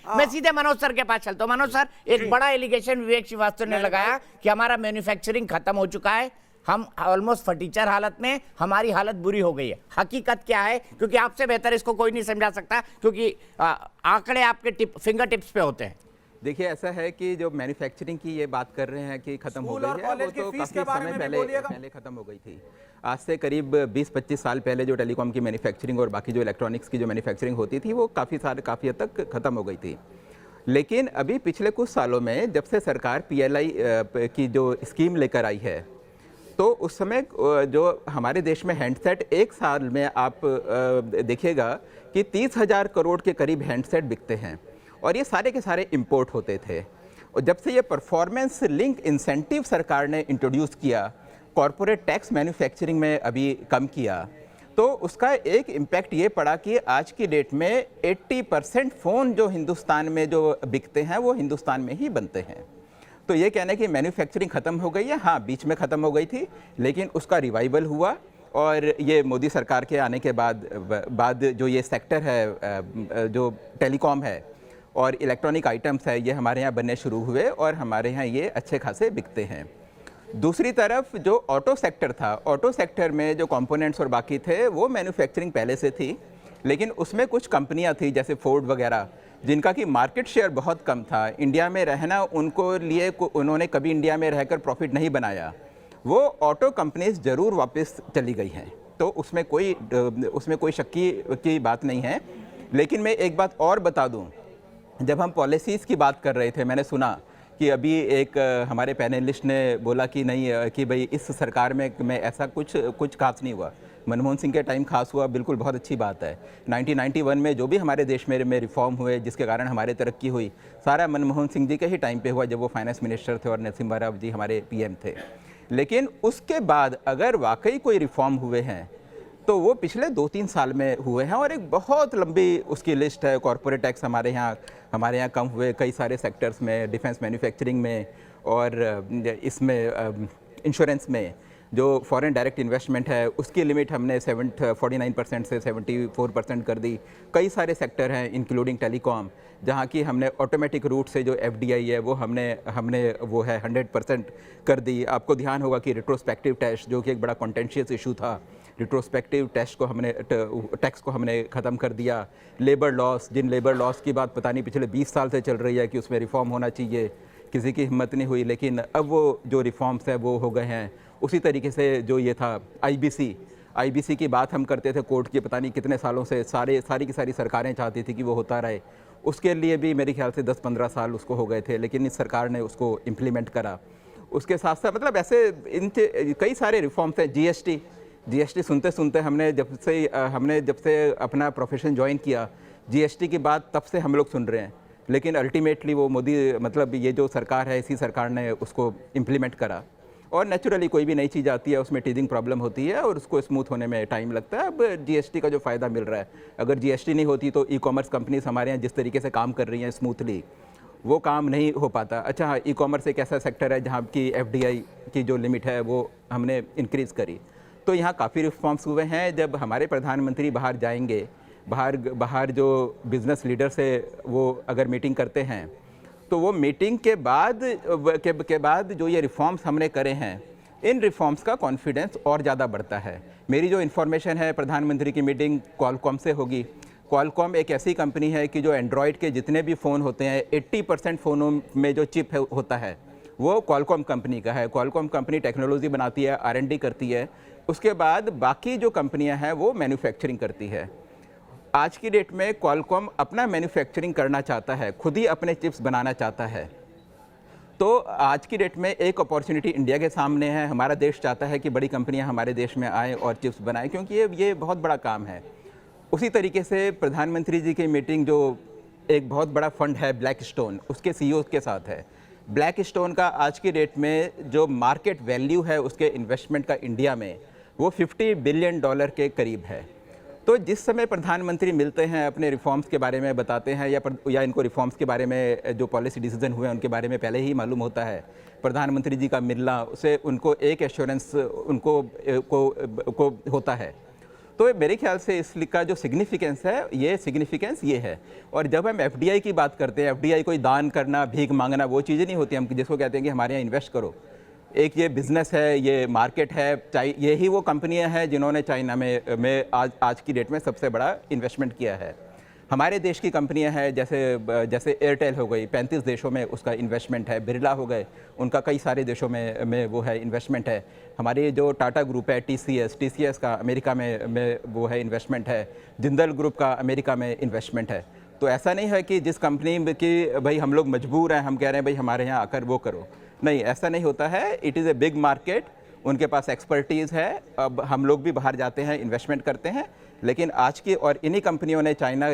मैं सीधे मनोज सर के पास चलता हूँ। मनोज सर, एक बड़ा एलिगेशन विवेक श्रीवास्तव ने लगाया कि हमारा मैन्युफैक्चरिंग खत्म हो चुका है, हम ऑलमोस्ट फटीचर हालत में, हमारी हालत बुरी हो गई है। हकीकत क्या है? क्योंकि आपसे बेहतर इसको कोई नहीं समझा सकता, क्योंकि आंकड़े आपके फिंगर टिप्स पे होते हैं। देखिए, ऐसा है कि जो मैन्युफैक्चरिंग की ये बात कर रहे हैं कि खत्म हो गई है, वो तो काफ़ी समय पहले खत्म हो गई थी। आज से करीब 20-25 साल पहले जो टेलीकॉम की मैन्युफैक्चरिंग और बाकी जो इलेक्ट्रॉनिक्स की जो मैन्युफैक्चरिंग होती थी, वो काफ़ी हद तक खत्म हो गई थी। लेकिन अभी पिछले कुछ सालों में जब से सरकार PLI की जो स्कीम लेकर आई है, तो उस समय जो हमारे देश में हैंडसेट एक साल में आप देखिएगा कि 30,000 करोड़ के करीब हैंडसेट बिकते हैं, और ये सारे के सारे इंपोर्ट होते थे। और जब से ये परफॉर्मेंस लिंक इंसेंटिव सरकार ने इंट्रोड्यूस किया, कॉरपोरेट टैक्स मैन्युफैक्चरिंग में अभी कम किया, तो उसका एक इम्पैक्ट ये पड़ा कि आज की डेट में 80% फ़ोन जो हिंदुस्तान में जो बिकते हैं वो हिंदुस्तान में ही बनते हैं। तो ये कहना है कि मैन्युफैक्चरिंग ख़त्म हो गई है, हाँ बीच में ख़त्म हो गई थी, लेकिन उसका रिवाइवल हुआ। और ये मोदी सरकार के आने के बाद जो ये सेक्टर है, जो टेलीकॉम है और इलेक्ट्रॉनिक आइटम्स है, ये हमारे यहाँ बनने शुरू हुए और हमारे यहाँ ये अच्छे खासे बिकते हैं। दूसरी तरफ जो ऑटो सेक्टर था, ऑटो सेक्टर में जो कंपोनेंट्स और बाकी थे वो मैन्युफैक्चरिंग पहले से थी, लेकिन उसमें कुछ कंपनियां थी जैसे फोर्ड वगैरह, जिनका कि मार्केट शेयर बहुत कम था। इंडिया में रहना उनको लिए, उन्होंने कभी इंडिया में रहकर प्रॉफिट नहीं बनाया, वो ऑटो कंपनीज ज़रूर वापस चली गई हैं। तो उसमें कोई शक की बात नहीं है। लेकिन मैं एक बात और बता दूं, जब हम पॉलिसीज़ की बात कर रहे थे, मैंने सुना कि अभी एक हमारे पैनलिस्ट ने बोला कि नहीं, कि भाई इस सरकार में ऐसा कुछ खास नहीं हुआ। मनमोहन सिंह के टाइम खास हुआ, बिल्कुल बहुत अच्छी बात है। 1991 में जो भी हमारे देश में रिफॉर्म हुए जिसके कारण हमारे तरक्की हुई, सारा मनमोहन सिंह जी के ही टाइम पे हुआ, जब वो फाइनेंस मिनिस्टर थे और नरसिम्हा राव जी हमारे PM थे। लेकिन उसके बाद अगर वाकई कोई रिफॉर्म हुए हैं तो वो पिछले 2-3 साल में हुए हैं, और एक बहुत लंबी उसकी लिस्ट है। कॉरपोरेट टैक्स हमारे यहाँ कम हुए कई सारे सेक्टर्स में, डिफेंस मैन्युफैक्चरिंग में, और इसमें इंश्योरेंस में जो फॉरेन डायरेक्ट इन्वेस्टमेंट है उसकी लिमिट हमने 49% से 74% कर दी। कई सारे सेक्टर हैं इंक्लूडिंग टेलीकॉम, जहाँ की हमने ऑटोमेटिक रूट से जो FDI है वो हमने वो है 100% कर दी। आपको ध्यान होगा कि रिट्रोस्पेक्टिव टेस्ट, जो कि एक बड़ा कॉन्टेंशियस इशू था, रिट्रोस्पेक्टिव टैक्स को हमने ख़त्म कर दिया। लेबर लॉस, जिन लेबर लॉस की बात पता नहीं पिछले 20 साल से चल रही है कि उसमें रिफॉर्म होना चाहिए, किसी की हिम्मत नहीं हुई, लेकिन अब वो जो रिफॉर्म्स है वो हो गए हैं। उसी तरीके से जो ये था IBC की बात हम करते थे, कोर्ट की पता नहीं कितने सालों से सारी की सारी सरकारें चाहती थी कि वो होता रहे। उसके लिए भी मेरे ख्याल से 10-15 साल उसको हो गए थे, लेकिन इस सरकार ने उसको इम्प्लीमेंट करा। उसके साथ साथ मतलब ऐसे कई सारे रिफॉर्म्स हैं। GST सुनते सुनते हमने जब से अपना प्रोफेशन ज्वाइन किया, GST की बात तब से हम लोग सुन रहे हैं, लेकिन अल्टीमेटली वो मोदी, मतलब ये जो सरकार है, इसी सरकार ने उसको इम्प्लीमेंट करा। और नेचुरली कोई भी नई चीज़ आती है उसमें टीजिंग प्रॉब्लम होती है और उसको स्मूथ होने में टाइम लगता है। अब GST का जो फ़ायदा मिल रहा है, अगर GST नहीं होती तो ई-कॉमर्स कंपनीज हमारे यहाँ जिस तरीके से काम कर रही हैं स्मूथली, वो काम नहीं हो पाता। अच्छा हाँ, ई-कॉमर्स एक ऐसा सेक्टर है जहाँ की FDI की जो लिमिट है वो हमने इंक्रीज़ करी। तो यहाँ काफ़ी रिफॉर्म्स हुए हैं। जब हमारे प्रधानमंत्री बाहर जाएंगे, बाहर जो बिज़नेस लीडर से वो अगर मीटिंग करते हैं, तो वो मीटिंग के बाद जो ये रिफॉर्म्स हमने करे हैं, इन रिफॉर्म्स का कॉन्फिडेंस और ज़्यादा बढ़ता है। मेरी जो इन्फॉर्मेशन है, प्रधानमंत्री की मीटिंग क्वालकॉम से होगी। क्वालकॉम एक ऐसी कंपनी है कि जो एंड्रॉयड के जितने भी फ़ोन होते हैं, 80% फ़ोनों में जो चिप होता है वो क्वालकॉम कंपनी का है। क्वालकॉम कंपनी टेक्नोलॉजी बनाती है, R&D करती है, उसके बाद बाकी जो कंपनियां हैं वो मैन्युफैक्चरिंग करती है। आज की डेट में क्वालकॉम अपना मैन्युफैक्चरिंग करना चाहता है, खुद ही अपने चिप्स बनाना चाहता है। तो आज की डेट में एक अपॉर्चुनिटी इंडिया के सामने है। हमारा देश चाहता है कि बड़ी कंपनियां हमारे देश में आएँ और चिप्स बनाएं, क्योंकि ये बहुत बड़ा काम है। उसी तरीके से प्रधानमंत्री जी की मीटिंग, जो एक बहुत बड़ा फंड है ब्लैक स्टोन, उसके CEO के साथ है। ब्लैक स्टोन का आज की डेट में जो मार्केट वैल्यू है उसके इन्वेस्टमेंट का इंडिया में, वो $50 बिलियन के करीब है। तो जिस समय प्रधानमंत्री मिलते हैं, अपने रिफॉर्म्स के बारे में बताते हैं, या इनको रिफॉर्म्स के बारे में जो पॉलिसी डिसीजन हुए उनके बारे में पहले ही मालूम होता है, प्रधानमंत्री जी का मिलना, उसे उनको एक एश्योरेंस को होता है। तो मेरे ख्याल से इसका जो सिग्निफिकेंस है ये है। और जब हम एफडीआई की बात करते हैं, एफडीआई कोई दान करना, भीख मांगना, वो चीज़ें नहीं होती। हम जिसको कहते हैं कि हमारे यहाँ इन्वेस्ट करो, एक ये बिजनेस है, ये मार्केट है। यही वो कंपनियां हैं जिन्होंने चाइना में आज की डेट में सबसे बड़ा इन्वेस्टमेंट किया है। हमारे देश की कंपनियां हैं जैसे एयरटेल हो गई, 35 देशों में उसका इन्वेस्टमेंट है। बिरला हो गए, उनका कई सारे देशों में वो है इन्वेस्टमेंट है। हमारी जो टाटा ग्रुप है, टीसीएस का अमेरिका में वो है इन्वेस्टमेंट है। जिंदल ग्रुप का अमेरिका में इन्वेस्टमेंट है। तो ऐसा नहीं है कि जिस कंपनी की भाई हम लोग मजबूर हैं, हम कह रहे हैं भाई हमारे यहाँ आकर वो करो, नहीं, ऐसा नहीं होता है। It is a big market, उनके पास एक्सपर्टीज़ है। अब हम लोग भी बाहर जाते हैं, इन्वेस्टमेंट करते हैं, लेकिन आज की और इन्हीं कंपनियों ने चाइना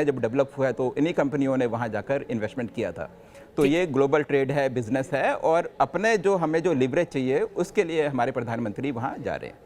जब डेवलप हुआ है तो इन्हीं कंपनियों ने वहाँ जाकर इन्वेस्टमेंट किया था। तो ये ग्लोबल ट्रेड है, बिजनेस है, और अपने जो हमें जो लिवरेज चाहिए उसके लिए हमारे प्रधानमंत्री वहाँ जा रहे हैं।